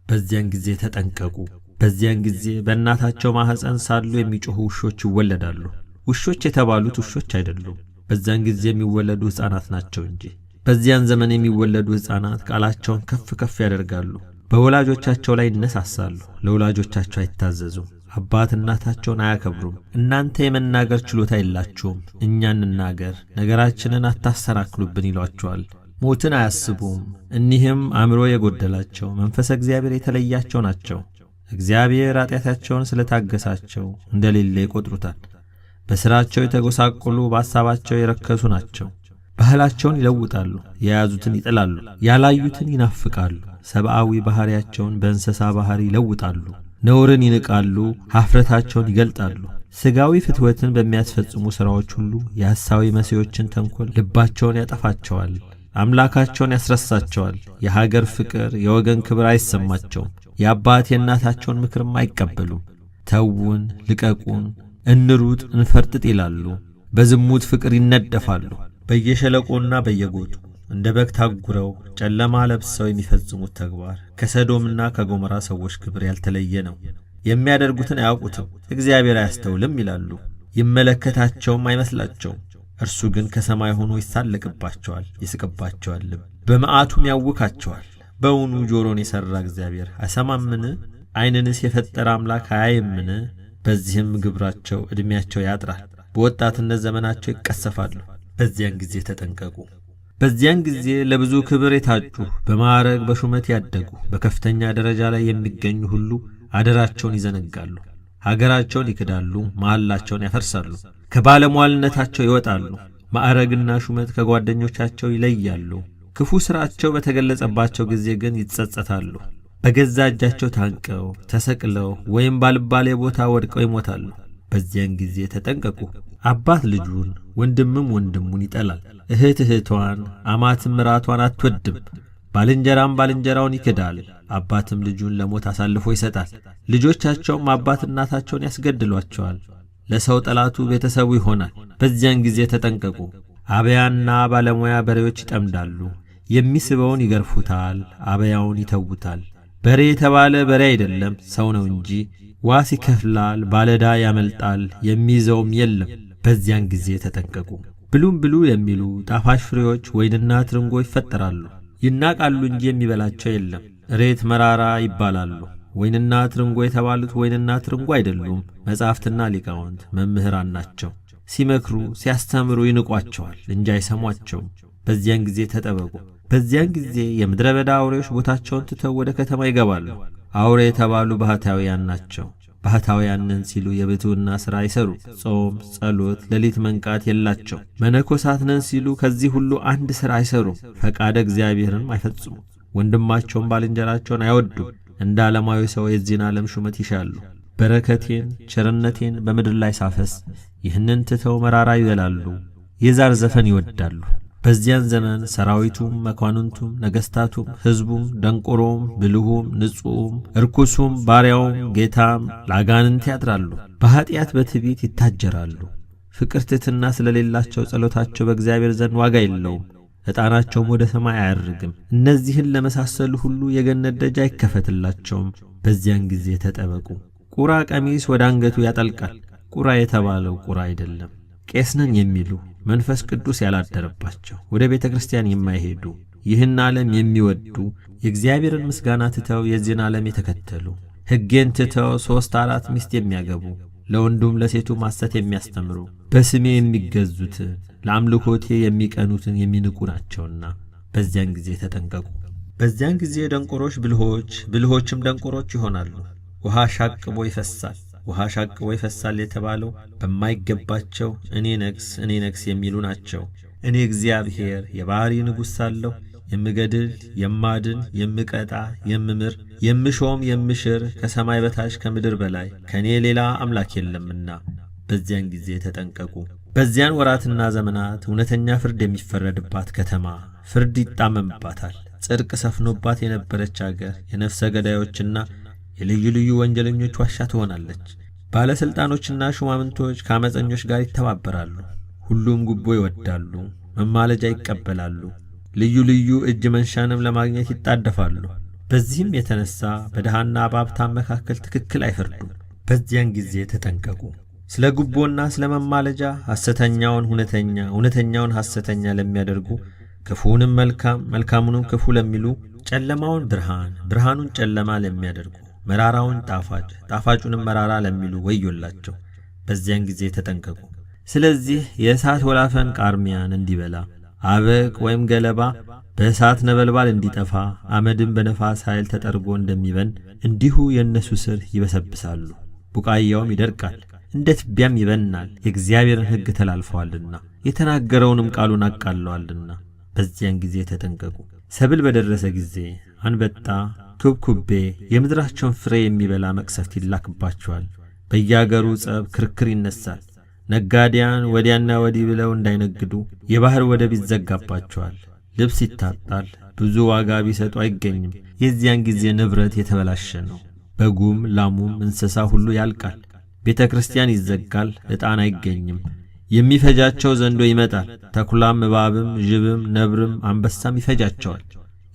በዚያን ጊዜ ተጠንቀቁ። በዚያን ጊዜ በእናታቸው ማኅፀን ሳሉ የሚጮኹ ውሾች ይወለዳሉ። ውሾች የተባሉት ውሾች አይደሉም፣ በዚያን ጊዜ የሚወለዱ ሕፃናት ናቸው እንጂ። በዚያን ዘመን የሚወለዱ ሕፃናት ቃላቸውን ከፍ ከፍ ያደርጋሉ፣ በወላጆቻቸው ላይ ይነሳሳሉ፣ ለወላጆቻቸው አይታዘዙም፣ አባት እናታቸውን አያከብሩም። እናንተ የመናገር ችሎታ የላችሁም፣ እኛ እንናገር፣ ነገራችንን አታሰናክሉብን ይሏቸዋል። ሞትን አያስቡም። እኒህም አእምሮ የጎደላቸው መንፈሰ እግዚአብሔር የተለያቸው ናቸው። እግዚአብሔር ኃጢአታቸውን ስለታገሳቸው እንደሌለ ይቆጥሩታል። በሥራቸው የተጎሳቆሉ በሐሳባቸው የረከሱ ናቸው። ባህላቸውን ይለውጣሉ፣ የያዙትን ይጥላሉ፣ ያላዩትን ይናፍቃሉ። ሰብአዊ ባሕሪያቸውን በእንስሳ ባሕሪ ይለውጣሉ። ነውርን ይንቃሉ፣ ኀፍረታቸውን ይገልጣሉ። ሥጋዊ ፍትወትን በሚያስፈጽሙ ሥራዎች ሁሉ የሐሳዊ መሲዎችን ተንኰል ልባቸውን ያጠፋቸዋል፣ አምላካቸውን ያስረሳቸዋል። የሀገር ፍቅር፣ የወገን ክብር አይሰማቸውም። የአባት የእናታቸውን ምክርም አይቀበሉም። ተውን፣ ልቀቁን፣ እንሩጥ፣ እንፈርጥጥ ይላሉ። በዝሙት ፍቅር ይነደፋሉ። በየሸለቆና በየጎጡ እንደ በግ ታጉረው ጨለማ ለብሰው የሚፈጽሙት ተግባር ከሰዶምና ከጎሞራ ሰዎች ክብር ያልተለየ ነው። የሚያደርጉትን አያውቁትም፣ እግዚአብሔር አያስተውልም ይላሉ። ይመለከታቸውም አይመስላቸውም። እርሱ ግን ከሰማይ ሆኖ ይሳለቅባቸዋል፣ ይስቅባቸዋልም፣ በመዓቱም ያውካቸዋል። በውኑ ጆሮን የሠራ እግዚአብሔር አይሰማምን? ዓይንንስ የፈጠረ አምላክ አያይምን? በዚህም ግብራቸው ዕድሜያቸው ያጥራል፣ በወጣትነት ዘመናቸው ይቀሰፋሉ። በዚያን ጊዜ ተጠንቀቁ። በዚያን ጊዜ ለብዙ ክብር የታጩ በማዕረግ በሹመት ያደጉ በከፍተኛ ደረጃ ላይ የሚገኙ ሁሉ አደራቸውን ይዘነጋሉ፣ ሀገራቸውን ይክዳሉ፣ መሐላቸውን ያፈርሳሉ፣ ከባለሟልነታቸው ይወጣሉ። ማዕረግና ሹመት ከጓደኞቻቸው ይለያሉ። ክፉ ሥራቸው በተገለጸባቸው ጊዜ ግን ይጸጸታሉ። በገዛ እጃቸው ታንቀው ተሰቅለው ወይም ባልባሌ ቦታ ወድቀው ይሞታሉ። በዚያን ጊዜ ተጠንቀቁ። አባት ልጁን፣ ወንድምም ወንድሙን ይጠላል። እህት እህቷን፣ አማትም ምራቷን አትወድም። ባልንጀራም ባልንጀራውን ይክዳል። አባትም ልጁን ለሞት አሳልፎ ይሰጣል። ልጆቻቸውም አባት እናታቸውን ያስገድሏቸዋል። ለሰው ጠላቱ ቤተሰቡ ይሆናል። በዚያን ጊዜ ተጠንቀቁ። አበያና ባለሙያ በሬዎች ይጠምዳሉ። የሚስበውን ይገርፉታል፣ አበያውን ይተውታል። በሬ የተባለ በሬ አይደለም ሰው ነው እንጂ። ዋስ ይከፍላል፣ ባለዳ ያመልጣል፣ የሚይዘውም የለም። በዚያን ጊዜ ተጠንቀቁ። ብሉም ብሉ የሚሉ ጣፋጭ ፍሬዎች ወይንና ትርንጎ ይፈጠራሉ። ይናቃሉ እንጂ የሚበላቸው የለም። እሬት መራራ ይባላሉ። ወይንና ትርንጎ የተባሉት ወይንና ትርንጎ አይደሉም፣ መጻሕፍትና ሊቃውንት መምህራን ናቸው። ሲመክሩ ሲያስተምሩ ይንቋቸዋል እንጂ አይሰሟቸውም። በዚያን ጊዜ ተጠበቁ። በዚያን ጊዜ የምድረ በዳ አውሬዎች ቦታቸውን ትተው ወደ ከተማ ይገባሉ። አውሬ የተባሉ ባህታውያን ናቸው። ባህታውያን ነን ሲሉ የብሕትውና ሥራ አይሰሩ። ጾም፣ ጸሎት፣ ሌሊት መንቃት የላቸው። መነኮሳት ነን ሲሉ ከዚህ ሁሉ አንድ ሥራ አይሰሩ። ፈቃደ እግዚአብሔርን አይፈጽሙ። ወንድማቸውን ባልንጀራቸውን አይወዱም። እንደ ዓለማዊ ሰው የዚህን ዓለም ሹመት ይሻሉ። በረከቴን ቸርነቴን በምድር ላይ ሳፈስ ይህንን ትተው መራራ ይበላሉ። የዛር ዘፈን ይወዳሉ። በዚያን ዘመን ሰራዊቱም መኳንንቱም ነገሥታቱም ሕዝቡም ደንቆሮም ብልሁም ንጹሕም እርኩሱም ባሪያውም ጌታም ለአጋንንት ያድራሉ። በኀጢአት በትዕቢት ይታጀራሉ። ፍቅር ትሕትና ስለሌላቸው ጸሎታቸው በእግዚአብሔር ዘንድ ዋጋ የለውም። ዕጣናቸውም ወደ ሰማይ አያርግም። እነዚህን ለመሳሰሉ ሁሉ የገነት ደጅ አይከፈትላቸውም። በዚያን ጊዜ ተጠበቁ። ቁራ ቀሚስ ወደ አንገቱ ያጠልቃል። ቁራ የተባለው ቁራ አይደለም። ቄስ ነን የሚሉ መንፈስ ቅዱስ ያላደረባቸው ወደ ቤተ ክርስቲያን የማይሄዱ ይህን ዓለም የሚወዱ የእግዚአብሔርን ምስጋና ትተው የዚህን ዓለም የተከተሉ ሕጌን ትተው 3-4 ሚስት የሚያገቡ ለወንዱም ለሴቱም ሐሰት የሚያስተምሩ በስሜ የሚገዙትን ለአምልኮቴ የሚቀኑትን የሚንቁ ናቸውና በዚያን ጊዜ ተጠንቀቁ። በዚያን ጊዜ ደንቆሮች ብልሆች፣ ብልሆችም ደንቆሮች ይሆናሉ። ውሃ ሻቅቦ ይፈሳል። ውሃ ሻቅቦ ይፈሳል የተባለው በማይገባቸው እኔ ነግስ የሚሉ ናቸው። እኔ እግዚአብሔር የባሕሪ ንጉሥ ሳለሁ የምገድል፣ የማድን፣ የምቀጣ፣ የምምር፣ የምሾም፣ የምሽር ከሰማይ በታች ከምድር በላይ ከእኔ ሌላ አምላክ የለምና በዚያን ጊዜ ተጠንቀቁ። በዚያን ወራትና ዘመናት እውነተኛ ፍርድ የሚፈረድባት ከተማ ፍርድ ይጣመምባታል። ጽድቅ ሰፍኖባት የነበረች አገር የነፍሰ ገዳዮችና የልዩ ልዩ ወንጀለኞች ዋሻ ትሆናለች። ባለሥልጣኖችና ሹማምንቶች ከአመፀኞች ጋር ይተባበራሉ። ሁሉም ጉቦ ይወዳሉ፣ መማለጃ ይቀበላሉ፣ ልዩ ልዩ እጅ መንሻንም ለማግኘት ይጣደፋሉ። በዚህም የተነሳ በድሃና በሀብታም መካከል ትክክል አይፈርዱም። በዚያን ጊዜ ተጠንቀቁ። ስለ ጉቦና ስለ መማለጃ ሐሰተኛውን እውነተኛ፣ እውነተኛውን ሐሰተኛ ለሚያደርጉ፣ ክፉውንም መልካም፣ መልካሙንም ክፉ ለሚሉ፣ ጨለማውን ብርሃን፣ ብርሃኑን ጨለማ ለሚያደርጉ፣ መራራውን ጣፋጭ፣ ጣፋጩንም መራራ ለሚሉ ወዮላቸው። በዚያን ጊዜ ተጠንቀቁ። ስለዚህ የእሳት ወላፈን ቃርሚያን እንዲበላ፣ አበቅ ወይም ገለባ በእሳት ነበልባል እንዲጠፋ፣ አመድም በነፋስ ኃይል ተጠርጎ እንደሚበን እንዲሁ የእነሱ ስር ይበሰብሳሉ። ቡቃያውም ይደርቃል፣ እንደ ትቢያም ይበናል። የእግዚአብሔርን ሕግ ተላልፈዋልና የተናገረውንም ቃሉን አቃለዋልና በዚያን ጊዜ ተጠንቀቁ። ሰብል በደረሰ ጊዜ አንበጣ፣ ኩብኩቤ የምድራቸውን ፍሬ የሚበላ መቅሰፍት ይላክባቸዋል። በየአገሩ ጸብ፣ ክርክር ይነሳል። ነጋዴያን ወዲያና ወዲህ ብለው እንዳይነግዱ የባሕር ወደብ ይዘጋባቸዋል። ልብስ ይታጣል፣ ብዙ ዋጋ ቢሰጡ አይገኝም። የዚያን ጊዜ ንብረት የተበላሸ ነው። በጉም ላሙም እንስሳ ሁሉ ያልቃል። ቤተ ክርስቲያን ይዘጋል፣ ዕጣን አይገኝም። የሚፈጃቸው ዘንዶ ይመጣል። ተኩላም እባብም ዥብም ነብርም አንበሳም ይፈጃቸዋል።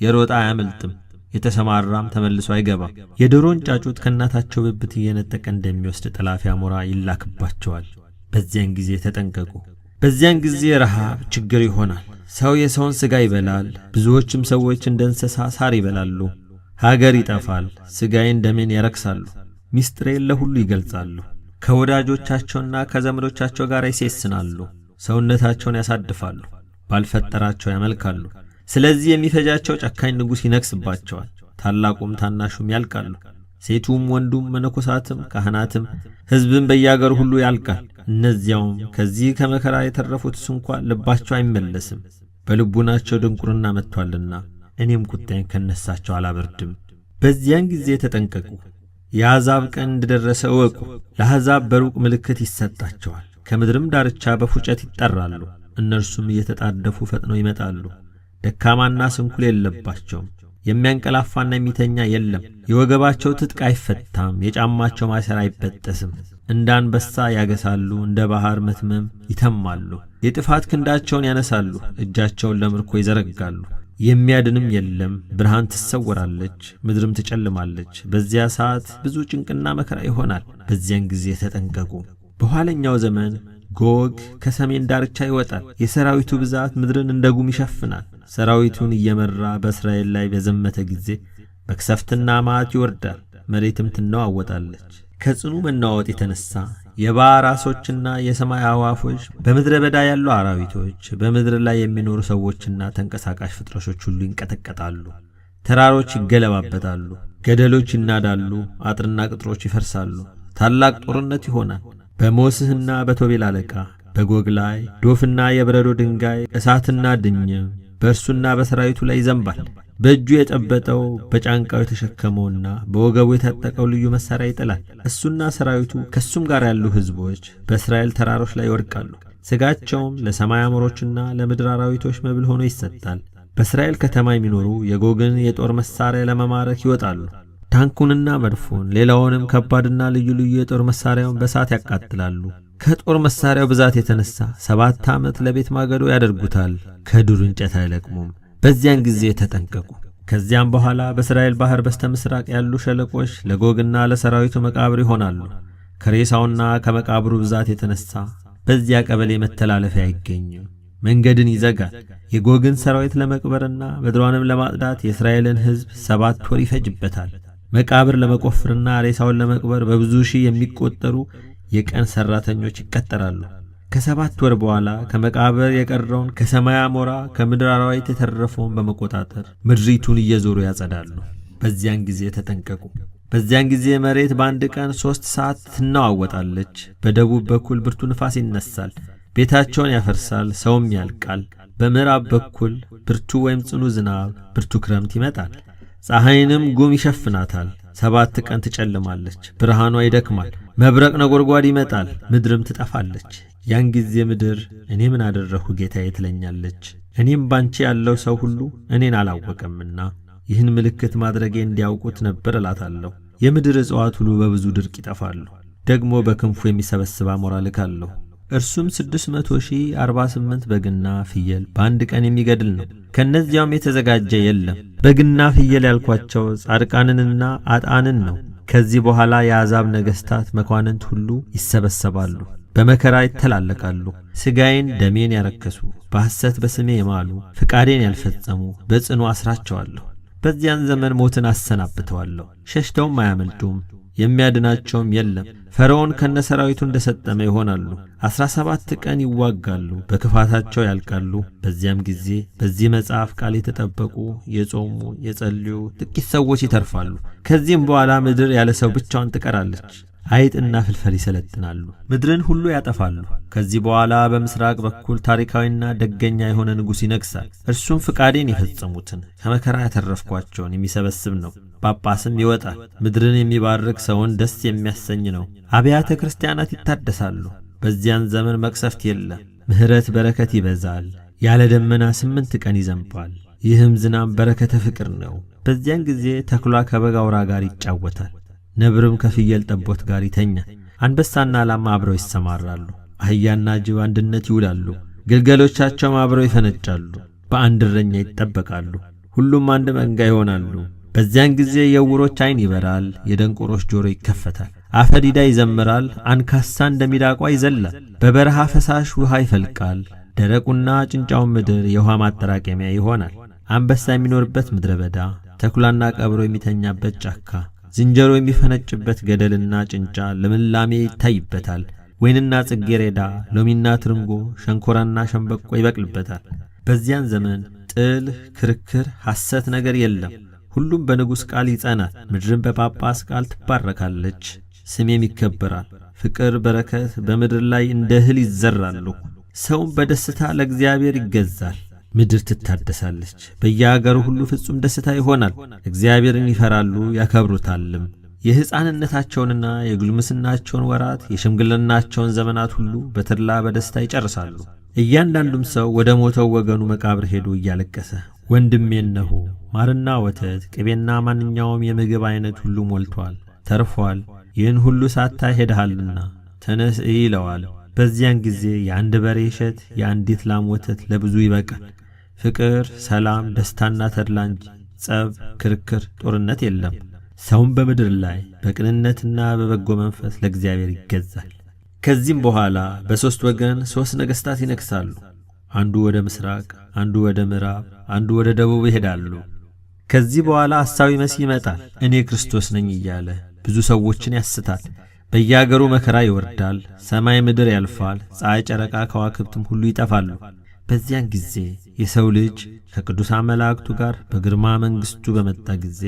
የሮጣ አያመልጥም፣ የተሰማራም ተመልሶ አይገባም። የዶሮን ጫጩት ከእናታቸው ብብት እየነጠቀ እንደሚወስድ ጠላፊ አሞራ ይላክባቸዋል። በዚያን ጊዜ ተጠንቀቁ። በዚያን ጊዜ ረሃብ፣ ችግር ይሆናል። ሰው የሰውን ሥጋ ይበላል። ብዙዎችም ሰዎች እንደ እንስሳ ሳር ይበላሉ። ሀገር ይጠፋል። ሥጋዬን ደሜን ያረክሳሉ። ምስጢሬን ለሁሉ ይገልጻሉ። ከወዳጆቻቸውና ከዘመዶቻቸው ጋር ይሴስናሉ። ሰውነታቸውን ያሳድፋሉ። ባልፈጠራቸው ያመልካሉ። ስለዚህ የሚፈጃቸው ጨካኝ ንጉሥ ይነግሥባቸዋል። ታላቁም ታናሹም ያልቃሉ። ሴቱም ወንዱም መነኮሳትም ካህናትም ሕዝብም በያገሩ ሁሉ ያልቃል። እነዚያውም ከዚህ ከመከራ የተረፉትስ እንኳ ልባቸው አይመለስም። በልቡናቸው ድንቁርና መጥቷልና እኔም ቁጣዬን ከነሳቸው አላበርድም። በዚያን ጊዜ ተጠንቀቁ። የአሕዛብ ቀን እንደደረሰ እወቁ። ለአሕዛብ በሩቅ ምልክት ይሰጣቸዋል። ከምድርም ዳርቻ በፉጨት ይጠራሉ። እነርሱም እየተጣደፉ ፈጥነው ይመጣሉ። ደካማና ስንኩል የለባቸውም። የሚያንቀላፋና የሚተኛ የለም። የወገባቸው ትጥቅ አይፈታም፣ የጫማቸው ማሰር አይበጠስም። እንደ አንበሳ ያገሳሉ፣ እንደ ባሕር መትመም ይተማሉ። የጥፋት ክንዳቸውን ያነሳሉ፣ እጃቸውን ለምርኮ ይዘረጋሉ። የሚያድንም የለም። ብርሃን ትሰወራለች፣ ምድርም ትጨልማለች። በዚያ ሰዓት ብዙ ጭንቅና መከራ ይሆናል። በዚያን ጊዜ ተጠንቀቁ። በኋለኛው ዘመን ጎግ ከሰሜን ዳርቻ ይወጣል። የሰራዊቱ ብዛት ምድርን እንደ ጉም ይሸፍናል። ሰራዊቱን እየመራ በእስራኤል ላይ በዘመተ ጊዜ መቅሰፍትና መዓት ይወርዳል። መሬትም ትነዋወጣለች። ከጽኑ መናወጥ የተነሳ የባሕር ዓሦችና የሰማይ አዕዋፎች፣ በምድረ በዳ ያሉ አራዊቶች፣ በምድር ላይ የሚኖሩ ሰዎችና ተንቀሳቃሽ ፍጥረቶች ሁሉ ይንቀጠቀጣሉ። ተራሮች ይገለባበጣሉ፣ ገደሎች ይናዳሉ፣ አጥርና ቅጥሮች ይፈርሳሉ፣ ታላቅ ጦርነት ይሆናል። በሞስህና በቶቤል አለቃ በጎግ ላይ ዶፍና የበረዶ ድንጋይ እሳትና ድኝም በእርሱና በሰራዊቱ ላይ ይዘንባል። በእጁ የጨበጠው በጫንቃው የተሸከመውና በወገቡ የታጠቀው ልዩ መሣሪያ ይጥላል። እሱና ሰራዊቱ ከሱም ጋር ያሉ ሕዝቦች በእስራኤል ተራሮች ላይ ይወድቃሉ። ሥጋቸውም ለሰማይ አሞሮችና ለምድር አራዊቶች መብል ሆኖ ይሰጣል። በእስራኤል ከተማ የሚኖሩ የጎግን የጦር መሣሪያ ለመማረክ ይወጣሉ። ታንኩንና መድፉን ሌላውንም ከባድና ልዩ ልዩ የጦር መሣሪያውን በእሳት ያቃጥላሉ። ከጦር መሣሪያው ብዛት የተነሣ 7 ዓመት ለቤት ማገዶ ያደርጉታል። ከዱር እንጨት አይለቅሙም። በዚያን ጊዜ ተጠንቀቁ። ከዚያም በኋላ በእስራኤል ባሕር በስተ ምሥራቅ ያሉ ሸለቆች ለጎግና ለሰራዊቱ መቃብር ይሆናሉ። ከሬሳውና ከመቃብሩ ብዛት የተነሣ በዚያ ቀበሌ መተላለፊያ አይገኝም። መንገድን ይዘጋል። የጎግን ሰራዊት ለመቅበርና ምድሯንም ለማጽዳት የእስራኤልን ሕዝብ 7 ወር ይፈጅበታል። መቃብር ለመቆፈርና ሬሳውን ለመቅበር በብዙ ሺህ የሚቆጠሩ የቀን ሠራተኞች ይቀጠራሉ። ከ7 ወር በኋላ ከመቃብር የቀረውን ከሰማይ አሞራ ከምድር አራዊት የተረፈውን በመቆጣጠር ምድሪቱን እየዞሩ ያጸዳሉ። በዚያን ጊዜ ተጠንቀቁ። በዚያን ጊዜ መሬት በአንድ ቀን 3 ሰዓት ትነዋወጣለች። በደቡብ በኩል ብርቱ ንፋስ ይነሳል፣ ቤታቸውን ያፈርሳል፣ ሰውም ያልቃል። በምዕራብ በኩል ብርቱ ወይም ጽኑ ዝናብ፣ ብርቱ ክረምት ይመጣል። ፀሐይንም ጉም ይሸፍናታል። 7 ቀን ትጨልማለች፣ ብርሃኗ ይደክማል። መብረቅ ነጎድጓድ ይመጣል፣ ምድርም ትጠፋለች። ያን ጊዜ ምድር እኔ ምን አደረግሁ ጌታዬ ትለኛለች። እኔም ባንቺ ያለው ሰው ሁሉ እኔን አላወቀምና ይህን ምልክት ማድረጌ እንዲያውቁት ነበር እላታለሁ። የምድር እጽዋት ሁሉ በብዙ ድርቅ ይጠፋሉ። ደግሞ በክንፉ የሚሰበስብ አሞራ ልካለሁ። እርሱም 648 በግና ፍየል በአንድ ቀን የሚገድል ነው። ከእነዚያውም የተዘጋጀ የለም። በግና ፍየል ያልኳቸው ጻድቃንንና አጣንን ነው። ከዚህ በኋላ የአሕዛብ ነገሥታት መኳንንት ሁሉ ይሰበሰባሉ፣ በመከራ ይተላለቃሉ። ሥጋዬን ደሜን ያረከሱ፣ በሐሰት በስሜ የማሉ፣ ፍቃዴን ያልፈጸሙ በጽኑ አስራቸዋለሁ። በዚያን ዘመን ሞትን አሰናብተዋለሁ፣ ሸሽተውም አያመልጡም፣ የሚያድናቸውም የለም። ፈርዖን ከነሰራዊቱ እንደሰጠመ ይሆናሉ። 17 ቀን ይዋጋሉ፣ በክፋታቸው ያልቃሉ። በዚያም ጊዜ በዚህ መጽሐፍ ቃል የተጠበቁ የጾሙ የጸልዩ ጥቂት ሰዎች ይተርፋሉ። ከዚህም በኋላ ምድር ያለ ሰው ብቻዋን ትቀራለች። አይጥና ፍልፈል ይሰለጥናሉ፣ ምድርን ሁሉ ያጠፋሉ። ከዚህ በኋላ በምስራቅ በኩል ታሪካዊና ደገኛ የሆነ ንጉሥ ይነግሣል። እርሱም ፍቃዴን የፈጸሙትን ከመከራ ያተረፍኳቸውን የሚሰበስብ ነው። ጳጳስም ይወጣል። ምድርን የሚባርክ ሰውን ደስ የሚያሰኝ ነው። አብያተ ክርስቲያናት ይታደሳሉ። በዚያን ዘመን መቅሰፍት የለም። ምሕረት በረከት ይበዛል። ያለ ደመና 8 ቀን ይዘንባል። ይህም ዝናብ በረከተ ፍቅር ነው። በዚያን ጊዜ ተኩላ ከበግ አውራ ጋር ይጫወታል። ነብርም ከፍየል ጠቦት ጋር ይተኛል። አንበሳና ላማ አብረው ይሰማራሉ። አህያና ጅብ አንድነት ይውላሉ። ግልገሎቻቸውም አብረው ይፈነጫሉ። በአንድ እረኛ ይጠበቃሉ። ሁሉም አንድ መንጋ ይሆናሉ። በዚያን ጊዜ የዕውሮች ዓይን ይበራል፣ የደንቆሮች ጆሮ ይከፈታል። አፈ ዲዳ ይዘምራል፣ አንካሳ እንደሚዳቋ ይዘላል። በበረሃ ፈሳሽ ውሃ ይፈልቃል። ደረቁና ጭንጫውን ምድር የውሃ ማጠራቀሚያ ይሆናል። አንበሳ የሚኖርበት ምድረ በዳ፣ ተኩላና ቀብሮ የሚተኛበት ጫካ፣ ዝንጀሮ የሚፈነጭበት ገደልና ጭንጫ ልምላሜ ይታይበታል። ወይንና ጽጌረዳ፣ ሎሚና ትርንጎ፣ ሸንኮራና ሸምበቆ ይበቅልበታል። በዚያን ዘመን ጥል፣ ክርክር፣ ሐሰት ነገር የለም። ሁሉም በንጉሥ ቃል ይጸናል። ምድርን በጳጳስ ቃል ትባረካለች። ስሜም ይከበራል። ፍቅር፣ በረከት በምድር ላይ እንደ እህል ይዘራሉ። ሰውም በደስታ ለእግዚአብሔር ይገዛል። ምድር ትታደሳለች። በየአገሩ ሁሉ ፍጹም ደስታ ይሆናል። እግዚአብሔርን ይፈራሉ ያከብሩታልም። የሕፃንነታቸውንና የጉልምስናቸውን ወራት የሽምግልናቸውን ዘመናት ሁሉ በተድላ በደስታ ይጨርሳሉ። እያንዳንዱም ሰው ወደ ሞተው ወገኑ መቃብር ሄዶ እያለቀሰ ወንድሜ እነሆ ማርና ወተት ቅቤና ማንኛውም የምግብ አይነት ሁሉ ሞልቷል፣ ተርፏል። ይህን ሁሉ ሳታይ ሄደሃልና ተነስ ይለዋል። በዚያን ጊዜ የአንድ በሬ እሸት የአንዲት ላም ወተት ለብዙ ይበቃል። ፍቅር፣ ሰላም፣ ደስታና ተድላ እንጂ ጸብ፣ ክርክር፣ ጦርነት የለም። ሰውም በምድር ላይ በቅንነትና በበጎ መንፈስ ለእግዚአብሔር ይገዛል። ከዚህም በኋላ በሦስት ወገን 3 ነገሥታት ይነግሣሉ። አንዱ ወደ ምስራቅ፣ አንዱ ወደ ምዕራብ፣ አንዱ ወደ ደቡብ ይሄዳሉ። ከዚህ በኋላ ሐሳዊ መሲህ ይመጣል። እኔ ክርስቶስ ነኝ እያለ ብዙ ሰዎችን ያስታል። በየአገሩ መከራ ይወርዳል። ሰማይ ምድር ያልፋል። ፀሐይ፣ ጨረቃ፣ ከዋክብትም ሁሉ ይጠፋሉ። በዚያን ጊዜ የሰው ልጅ ከቅዱሳን መላእክቱ ጋር በግርማ መንግሥቱ በመጣ ጊዜ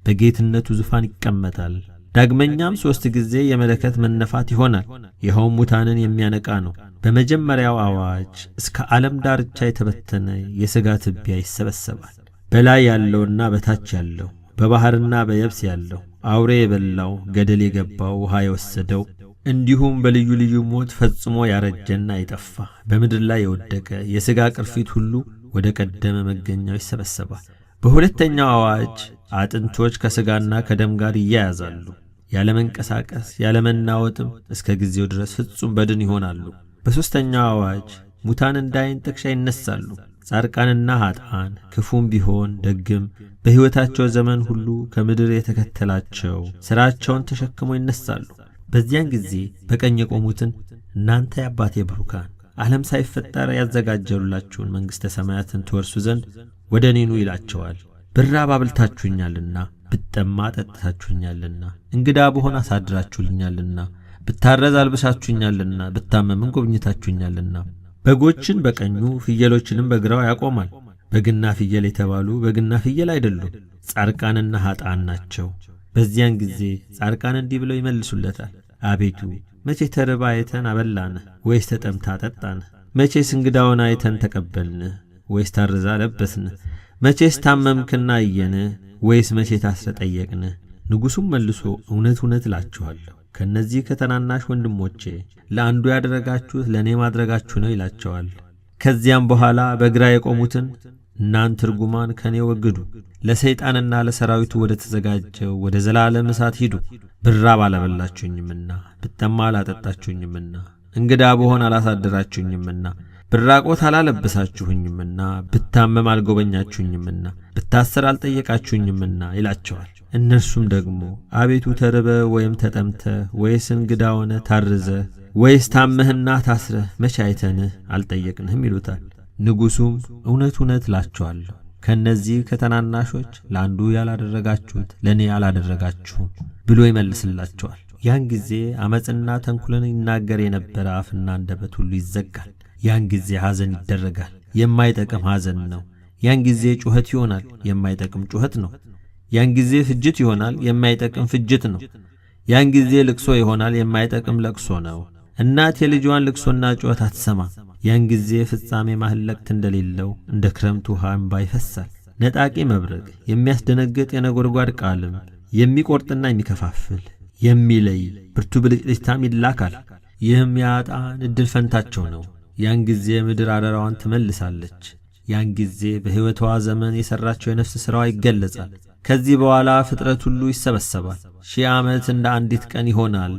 በጌትነቱ ዙፋን ይቀመጣል። ዳግመኛም 3 ጊዜ የመለከት መነፋት ይሆናል። ይኸውም ሙታንን የሚያነቃ ነው። በመጀመሪያው አዋጅ እስከ ዓለም ዳርቻ የተበተነ የሥጋ ትቢያ ይሰበሰባል። በላይ ያለውና በታች ያለው፣ በባሕርና በየብስ ያለው፣ አውሬ የበላው፣ ገደል የገባው፣ ውሃ የወሰደው፣ እንዲሁም በልዩ ልዩ ሞት ፈጽሞ ያረጀና የጠፋ በምድር ላይ የወደቀ የሥጋ ቅርፊት ሁሉ ወደ ቀደመ መገኛው ይሰበሰባል። በሁለተኛው አዋጅ አጥንቶች ከሥጋና ከደም ጋር ይያያዛሉ፣ ያለመንቀሳቀስ ያለመናወጥም እስከ ጊዜው ድረስ ፍጹም በድን ይሆናሉ። በሦስተኛው አዋጅ ሙታን እንደ ዓይን ጥቅሻ ይነሳሉ። ጻድቃንና ኀጥኣን ክፉም ቢሆን ደግም በሕይወታቸው ዘመን ሁሉ ከምድር የተከተላቸው ሥራቸውን ተሸክመው ይነሳሉ። በዚያን ጊዜ በቀኝ የቆሙትን እናንተ የአባቴ ብሩካን ዓለም ሳይፈጠር ያዘጋጀሉላችሁን መንግሥተ ሰማያትን ትወርሱ ዘንድ ወደ እኔ ኑ ይላቸዋል። ብራብ አብልታችሁኛልና፣ ብጠማ ጠጥታችሁኛልና፣ እንግዳ ብሆን አሳድራችሁልኛልና፣ ብታረዝ አልብሳችሁኛልና፣ ብታመምን ጎብኝታችሁኛልና። በጎችን በቀኙ ፍየሎችንም በግራው ያቆማል። በግና ፍየል የተባሉ በግና ፍየል አይደሉም፣ ጻድቃንና ኀጥኣን ናቸው። በዚያን ጊዜ ጻድቃን እንዲህ ብለው ይመልሱለታል፣ አቤቱ መቼ ተርባ አይተን አበላንህ? ወይስ ተጠምታ አጠጣንህ? መቼስ እንግዳውን አይተን ተቀበልንህ? ወይስ ታርዛ ለበስንህ? መቼስ ታመምክና አየንህ? ወይስ መቼ ታስረ ጠየቅንህ? ንጉሡም መልሶ እውነት እውነት እላችኋለሁ ከእነዚህ ከተናናሽ ወንድሞቼ ለአንዱ ያደረጋችሁት ለእኔ ማድረጋችሁ ነው ይላቸዋል። ከዚያም በኋላ በግራ የቆሙትን እናንተ ርጉማን ከኔ ወግዱ፣ ለሰይጣንና ለሰራዊቱ ወደ ተዘጋጀው ወደ ዘላለም እሳት ሂዱ። ብራብ አላበላችሁኝምና፣ ብጠማ አላጠጣችሁኝምና፣ እንግዳ ብሆን አላሳደራችሁኝምና፣ ብራቆት አላለበሳችሁኝምና፣ ብታመም አልጎበኛችሁኝምና፣ ብታሰር አልጠየቃችሁኝምና ይላቸዋል። እነርሱም ደግሞ አቤቱ ተርበ ወይም ተጠምተ ወይስ እንግዳ ሆነ ታርዘ ወይስ ታመህና ታስረህ መቼ አይተንህ አልጠየቅንህም ይሉታል። ንጉሡም እውነት እውነት እላችኋለሁ ከእነዚህ ከተናናሾች ለአንዱ ያላደረጋችሁት ለእኔ አላደረጋችሁም ብሎ ይመልስላቸዋል። ያን ጊዜ ዓመፅና ተንኰልን ይናገር የነበረ አፍና አንደበት ሁሉ ይዘጋል። ያን ጊዜ ሐዘን ይደረጋል፣ የማይጠቅም ሐዘን ነው። ያን ጊዜ ጩኸት ይሆናል፣ የማይጠቅም ጩኸት ነው። ያን ጊዜ ፍጅት ይሆናል፣ የማይጠቅም ፍጅት ነው። ያን ጊዜ ልቅሶ ይሆናል፣ የማይጠቅም ለቅሶ ነው። እናት የልጇን ልቅሶና ጩኸት አትሰማም። ያን ጊዜ ፍጻሜ ማህለቅት እንደሌለው እንደ ክረምት ውሃ እንባ ይፈሳል። ነጣቂ መብረቅ፣ የሚያስደነግጥ የነጎድጓድ ቃልም፣ የሚቆርጥና የሚከፋፍል የሚለይ ብርቱ ብልጭልጭታም ይላካል። ይህም የኀጥኣን ዕድል ፈንታቸው ነው። ያን ጊዜ ምድር አደራዋን ትመልሳለች። ያን ጊዜ በሕይወቷ ዘመን የሠራቸው የነፍስ ሥራዋ ይገለጻል። ከዚህ በኋላ ፍጥረት ሁሉ ይሰበሰባል። 1000 ዓመት እንደ አንዲት ቀን ይሆናል።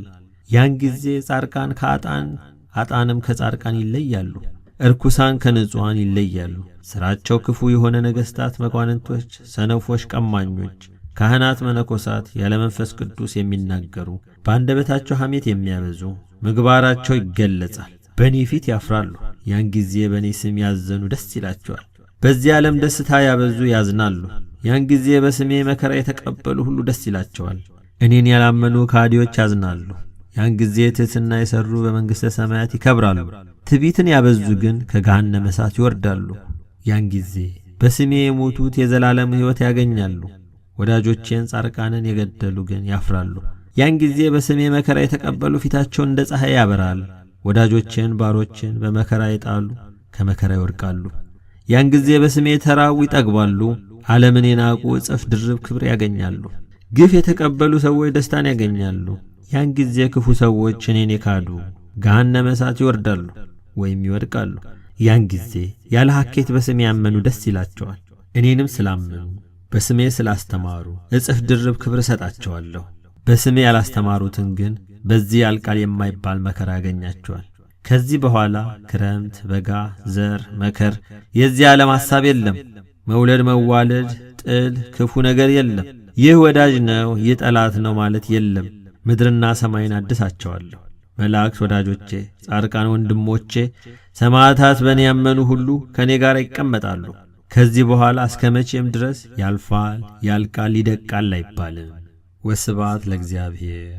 ያን ጊዜ ጻድቃን ከኀጥኣን ኀጥኣንም ከጻድቃን ይለያሉ፣ እርኩሳን ከንጹሐን ይለያሉ። ሥራቸው ክፉ የሆነ ነገሥታት፣ መኳንንቶች፣ ሰነፎች፣ ቀማኞች፣ ካህናት፣ መነኮሳት፣ ያለ መንፈስ ቅዱስ የሚናገሩ፣ በአንደበታቸው ሐሜት የሚያበዙ ምግባራቸው ይገለጻል። በእኔ ፊት ያፍራሉ። ያን ጊዜ በእኔ ስም ያዘኑ ደስ ይላቸዋል። በዚህ ዓለም ደስታ ያበዙ ያዝናሉ። ያን ጊዜ በስሜ መከራ የተቀበሉ ሁሉ ደስ ይላቸዋል። እኔን ያላመኑ ከሃዲዎች ያዝናሉ። ያን ጊዜ ትሕትና የሠሩ በመንግሥተ ሰማያት ይከብራሉ። ትዕቢትን ያበዙ ግን ከገሃነመ እሳት ይወርዳሉ። ያን ጊዜ በስሜ የሞቱት የዘላለም ሕይወት ያገኛሉ። ወዳጆቼን ጻድቃንን የገደሉ ግን ያፍራሉ። ያን ጊዜ በስሜ መከራ የተቀበሉ ፊታቸውን እንደ ፀሐይ ያበራል። ወዳጆቼን ባሮቼን በመከራ ይጣሉ ከመከራ ይወድቃሉ። ያን ጊዜ በስሜ የተራቡ ይጠግባሉ። ዓለምን የናቁ እጥፍ ድርብ ክብር ያገኛሉ። ግፍ የተቀበሉ ሰዎች ደስታን ያገኛሉ። ያን ጊዜ ክፉ ሰዎች እኔን የካዱ ገሃነመ እሳት ይወርዳሉ ወይም ይወድቃሉ። ያን ጊዜ ያለ ሐኬት በስሜ ያመኑ ደስ ይላቸዋል። እኔንም ስላመኑ በስሜ ስላስተማሩ እጥፍ ድርብ ክብር እሰጣቸዋለሁ። በስሜ ያላስተማሩትን ግን በዚህ ያልቃል የማይባል መከራ ያገኛቸዋል። ከዚህ በኋላ ክረምት፣ በጋ፣ ዘር፣ መከር፣ የዚህ ዓለም ሐሳብ የለም። መውለድ፣ መዋለድ፣ ጥል፣ ክፉ ነገር የለም። ይህ ወዳጅ ነው፣ ይህ ጠላት ነው ማለት የለም። ምድርና ሰማይን አድሳቸዋለሁ። መላእክት ወዳጆቼ፣ ጻድቃን ወንድሞቼ፣ ሰማዕታት በእኔ ያመኑ ሁሉ ከእኔ ጋር ይቀመጣሉ። ከዚህ በኋላ እስከ መቼም ድረስ ያልፋል፣ ያልቃል፣ ይደቃል አይባልም። ወስብሐት ለእግዚአብሔር።